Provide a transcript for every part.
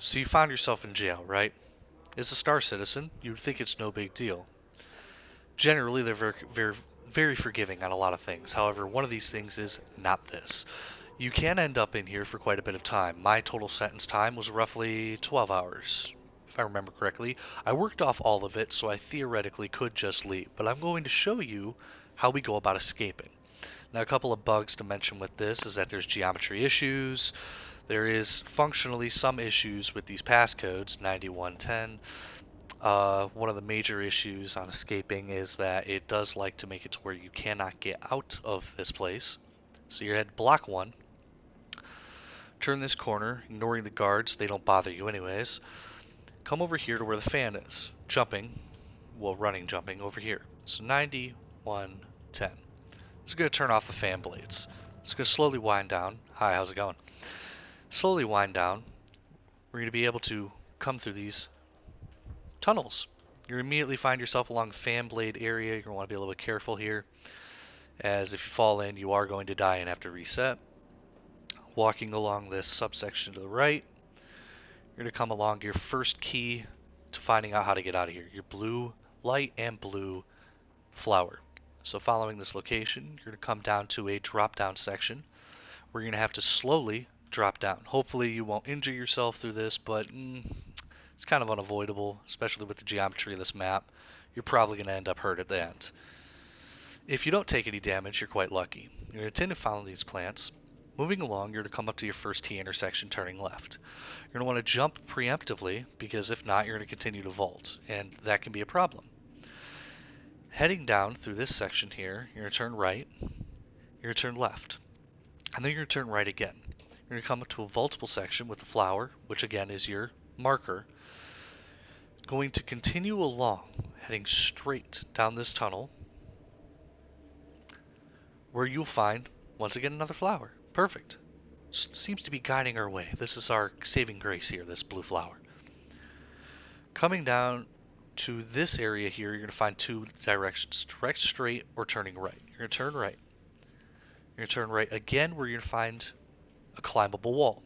So you found yourself in jail, right? As a Star Citizen, you'd think it's no big deal. Generally, they're very forgiving on a lot of things. However, one of these things is not this. You can end up in here for quite a bit of time. My total sentence time was roughly 12 hours, if I remember correctly. I worked off all of it, so I theoretically could just leave, but I'm going to show you how we go about escaping. Now, a couple of bugs to mention with this is that there's geometry issues. There is functionally some issues with these passcodes, 9110. One of the major issues on escaping is that it does like to make it to where you cannot get out of this place. So you're at block 1. Turn this corner, ignoring the guards, they don't bother you anyways. Come over here to where the fan is. Jumping, well, running jumping over here. So 9110. It's going to turn off the fan blades. It's going to slowly wind down. Hi, how's it going? Slowly wind down. We're going to be able to come through these tunnels. You immediately find yourself along the fan blade area. You're going to want to be a little bit careful here, as if you fall in, you are going to die and have to reset. Walking along this subsection to the right, you're going to come along your first key to finding out how to get out of here. Your blue light and blue flower. So following this location, you're going to come down to a drop down section where you're going to have to slowly drop down. Hopefully you won't injure yourself through this, but it's kind of unavoidable, especially with the geometry of this map. You're probably going to end up hurt at the end. If you don't take any damage, you're quite lucky. You're going to tend to follow these plants. Moving along, you're to come up to your first T intersection turning left. You're going to want to jump preemptively, because if not, you're going to continue to vault, and that can be a problem. Heading down through this section here, you're going to turn right, you're going to turn left, and then you're going to turn right again. You're going to come up to a vaultable section with the flower, which again is your marker. Going to continue along, heading straight down this tunnel, where you'll find, once again, another flower. Perfect. Seems to be guiding our way. This is our saving grace here, this blue flower. Coming down to this area here, you're going to find two directions, direct straight or turning right. You're going to turn right. You're going to turn right again, where you're going to find a climbable wall.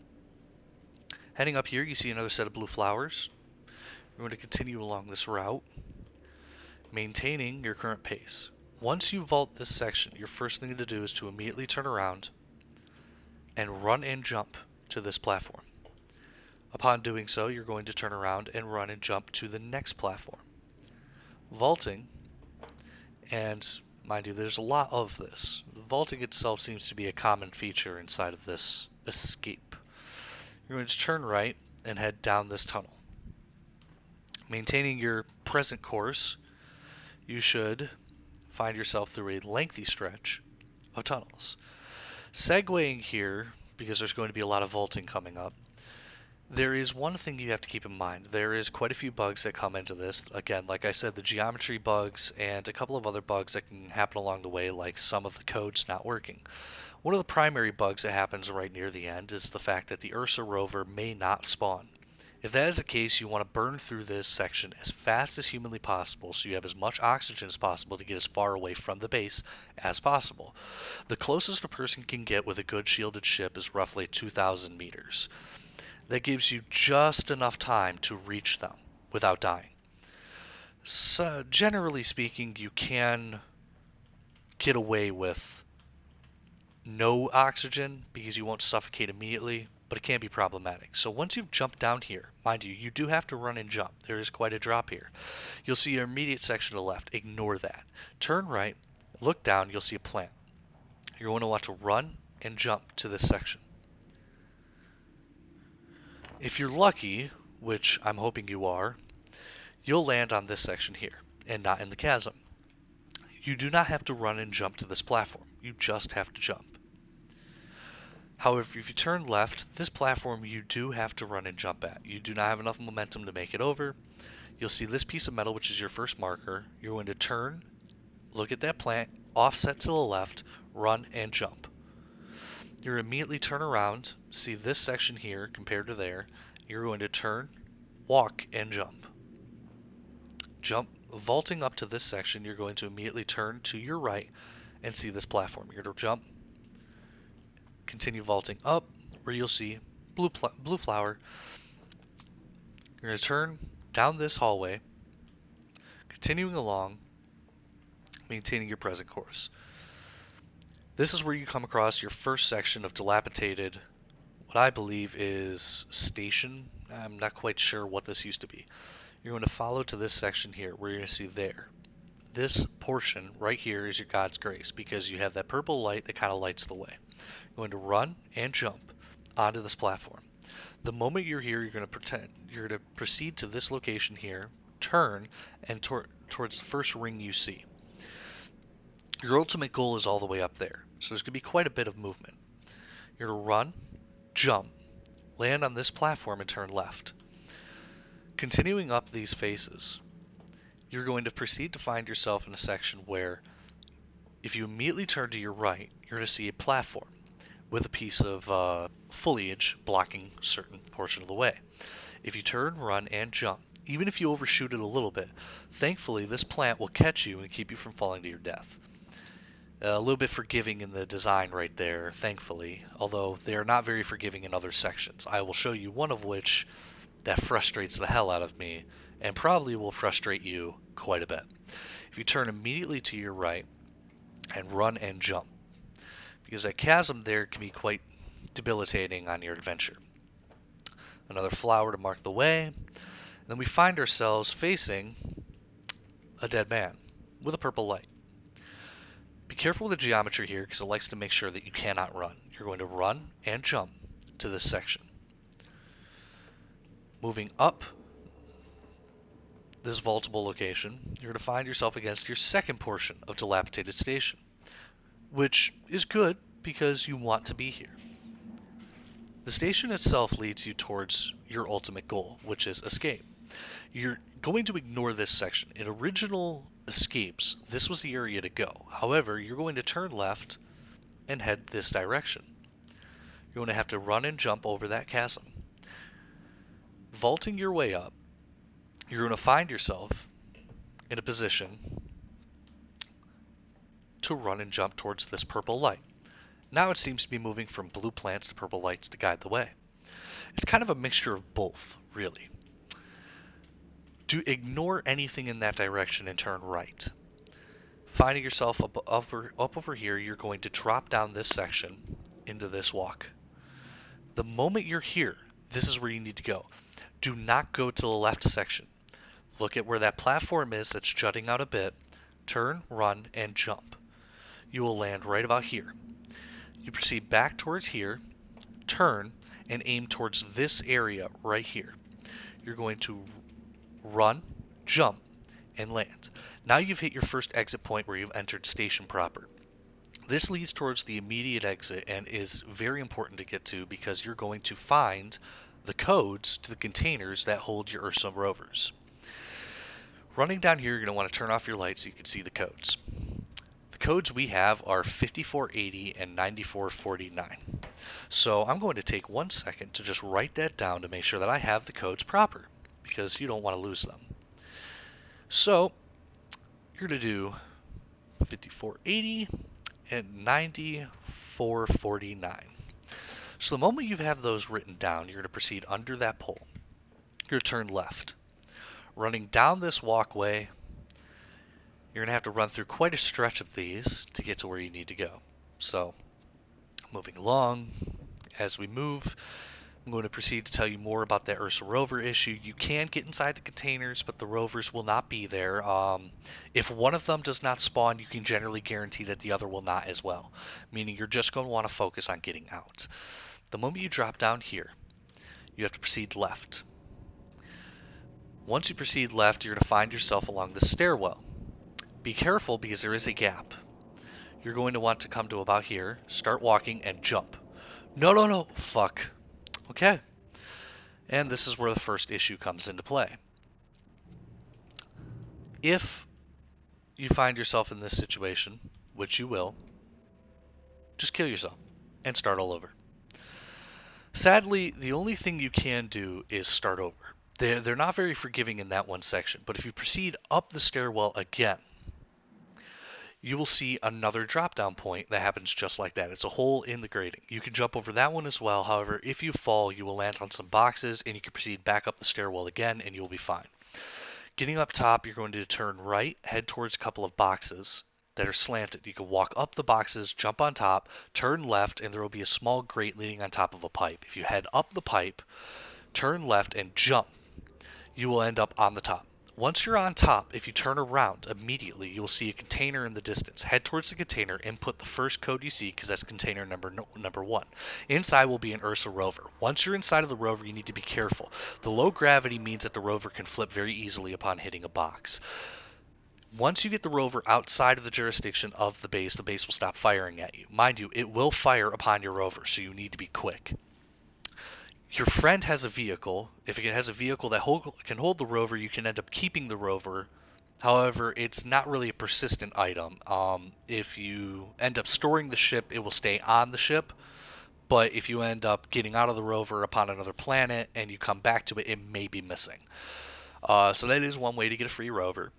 Heading up here, you see another set of blue flowers. You're going to continue along this route, maintaining your current pace. Once you vault this section, your first thing to do is to immediately turn around and run and jump to this platform. Upon doing so, you're going to turn around and run and jump to the next platform. Vaulting, and mind you, there's a lot of this. Vaulting itself seems to be a common feature inside of this escape. You're going to turn right and head down this tunnel. Maintaining your present course, you should find yourself through a lengthy stretch of tunnels. Segueing here, because there's going to be a lot of vaulting coming up, there is one thing you have to keep in mind. There is quite a few bugs that come into this. Again, like I said, the geometry bugs and a couple of other bugs that can happen along the way, like some of the codes not working. One of the primary bugs that happens right near the end is the fact that the Ursa rover may not spawn. If that is the case, you want to burn through this section as fast as humanly possible so you have as much oxygen as possible to get as far away from the base as possible. The closest a person can get with a good shielded ship is roughly 2,000 meters. That gives you just enough time to reach them without dying. So, generally speaking, you can get away with no oxygen because you won't suffocate immediately, but it can be problematic. So once you've jumped down here, mind you, you do have to run and jump. There is quite a drop here. You'll see your immediate section to the left. Ignore that. Turn right, look down, you'll see a plant. You're going to want to run and jump to this section. If you're lucky, which I'm hoping you are, you'll land on this section here and not in the chasm. You do not have to run and jump to this platform. You just have to jump. However, if you turn left, this platform you do have to run and jump at. You do not have enough momentum to make it over. You'll see this piece of metal, which is your first marker. You're going to turn, look at that plant, offset to the left, run and jump. You immediately turn around, see this section here compared to there. You're going to turn, walk, and jump. Jump, vaulting up to this section, you're going to immediately turn to your right and see this platform. You're going to jump, continue vaulting up, where you'll see blue flower. You're going to turn down this hallway, continuing along, maintaining your present course. This is where you come across your first section of dilapidated, what I believe is station. I'm not quite sure what this used to be. You're going to follow to this section here where you're going to see there. This portion right here is your God's grace because you have that purple light that kind of lights the way. You're going to run and jump onto this platform. The moment you're here, you're going to proceed to this location here, turn, and towards the first ring you see. Your ultimate goal is all the way up there, so there's going to be quite a bit of movement. You're going to run, jump, land on this platform, and turn left. Continuing up these faces, you're going to proceed to find yourself in a section where, if you immediately turn to your right, you're going to see a platform with a piece of foliage blocking a certain portion of the way. If you turn, run, and jump, even if you overshoot it a little bit, thankfully this plant will catch you and keep you from falling to your death. A little bit forgiving in the design right there, thankfully, although they are not very forgiving in other sections. I will show you one of which that frustrates the hell out of me and probably will frustrate you quite a bit. If you turn immediately to your right and run and jump, because that chasm there can be quite debilitating on your adventure. Another flower to mark the way, and then we find ourselves facing a dead man with a purple light. Be careful with the geometry here because it likes to make sure that you cannot run. You're going to run and jump to this section. Moving up this vaultable location, you're going to find yourself against your second portion of dilapidated station, which is good because you want to be here. The station itself leads you towards your ultimate goal, which is escape. You're going to ignore this section. In original escapes, this was the area to go. However, you're going to turn left and head this direction. You're going to have to run and jump over that chasm. Vaulting your way up, you're going to find yourself in a position to run and jump towards this purple light. Now it seems to be moving from blue plants to purple lights to guide the way. It's kind of a mixture of both, really. Do ignore anything in that direction and turn right. Finding yourself up over here, you're going to drop down this section into this walk. The moment you're here, this is where you need to go. Do not go to the left section. Look at where that platform is that's jutting out a bit. Turn, run, and jump. You will land right about here. You proceed back towards here, turn, and aim towards this area right here. You're going to run, jump, and land. Now you've hit your first exit point where you've entered station proper. This leads towards the immediate exit and is very important to get to because you're going to find the codes to the containers that hold your Ursa rovers. Running down here, you're going to want to turn off your lights so you can see the codes. The codes we have are 5480 and 9449. So I'm going to take 1 second to just write that down to make sure that I have the codes proper, because you don't want to lose them. So you're going to do 5480 and 9449. So the moment you have those written down, you're going to proceed under that pole. You're going to turn left. Running down this walkway, you're going to have to run through quite a stretch of these to get to where you need to go. So, moving along, as we move, I'm going to proceed to tell you more about that Ursa rover issue. You can get inside the containers, but the rovers will not be there. If one of them does not spawn, you can generally guarantee that the other will not as well, meaning you're just going to want to focus on getting out. The moment you drop down here, you have to proceed left. Once you proceed left, you're going to find yourself along the stairwell. Be careful because there is a gap. You're going to want to come to about here, start walking, and jump. No, fuck. Okay. And this is where the first issue comes into play. If you find yourself in this situation, which you will, just kill yourself and start all over. Sadly, the only thing you can do is start over. They're not very forgiving in that one section, but if you proceed up the stairwell again, you will see another drop down point that happens just like that. It's a hole in the grating. You can jump over that one as well. However, if you fall, you will land on some boxes and you can proceed back up the stairwell again and you'll be fine. Getting up top, you're going to turn right, head towards a couple of boxes that are slanted. You can walk up the boxes, jump on top, turn left, and there will be a small grate leading on top of a pipe. If you head up the pipe, turn left, and jump, you will end up on the top. Once you're on top, if you turn around immediately, you will see a container in the distance. Head towards the container, input the first code you see because that's container number one. Inside will be an Ursa rover. Once you're inside of the rover, you need to be careful. The low gravity means that the rover can flip very easily upon hitting a box. Once you get the rover outside of the jurisdiction of the base will stop firing at you. Mind you, it will fire upon your rover, so you need to be quick. Your friend has a vehicle. If it has a vehicle that can hold the rover, you can end up keeping the rover. However, it's not really a persistent item. If you end up storing the ship, it will stay on the ship. But if you end up getting out of the rover upon another planet and you come back to it, it may be missing. So that is one way to get a free rover.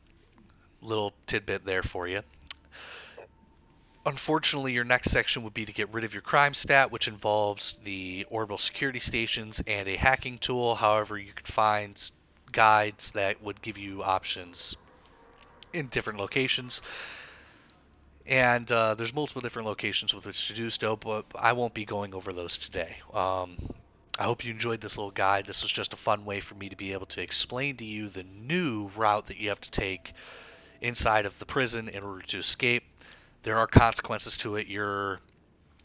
Little tidbit there for you. Unfortunately, your next section would be to get rid of your crime stat, which involves the orbital security stations and a hacking tool. However, you can find guides that would give you options in different locations. And there's multiple different locations with which to do so, but I won't be going over those today. I hope you enjoyed this little guide. This was just a fun way for me to be able to explain to you the new route that you have to take inside of the prison in order to escape. There are consequences to it.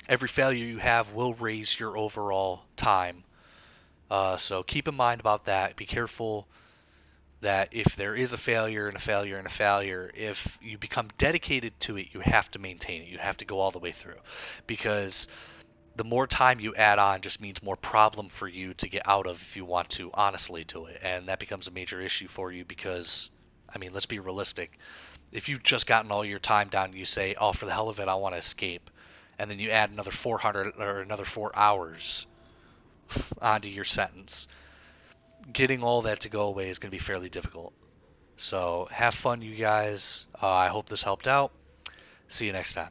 Every failure you have will raise your overall time. So keep in mind about that. Be careful that if there is a failure and a failure and a failure, if you become dedicated to it, you have to maintain it. You have to go all the way through. Because the more time you add on just means more problem for you to get out of if you want to honestly do it. And that becomes a major issue for you because, I mean, let's be realistic. If you've just gotten all your time down and you say, oh, for the hell of it, I want to escape, and then you add another 400 or another 4 hours onto your sentence, getting all that to go away is going to be fairly difficult. So have fun, you guys. I hope this helped out. See you next time.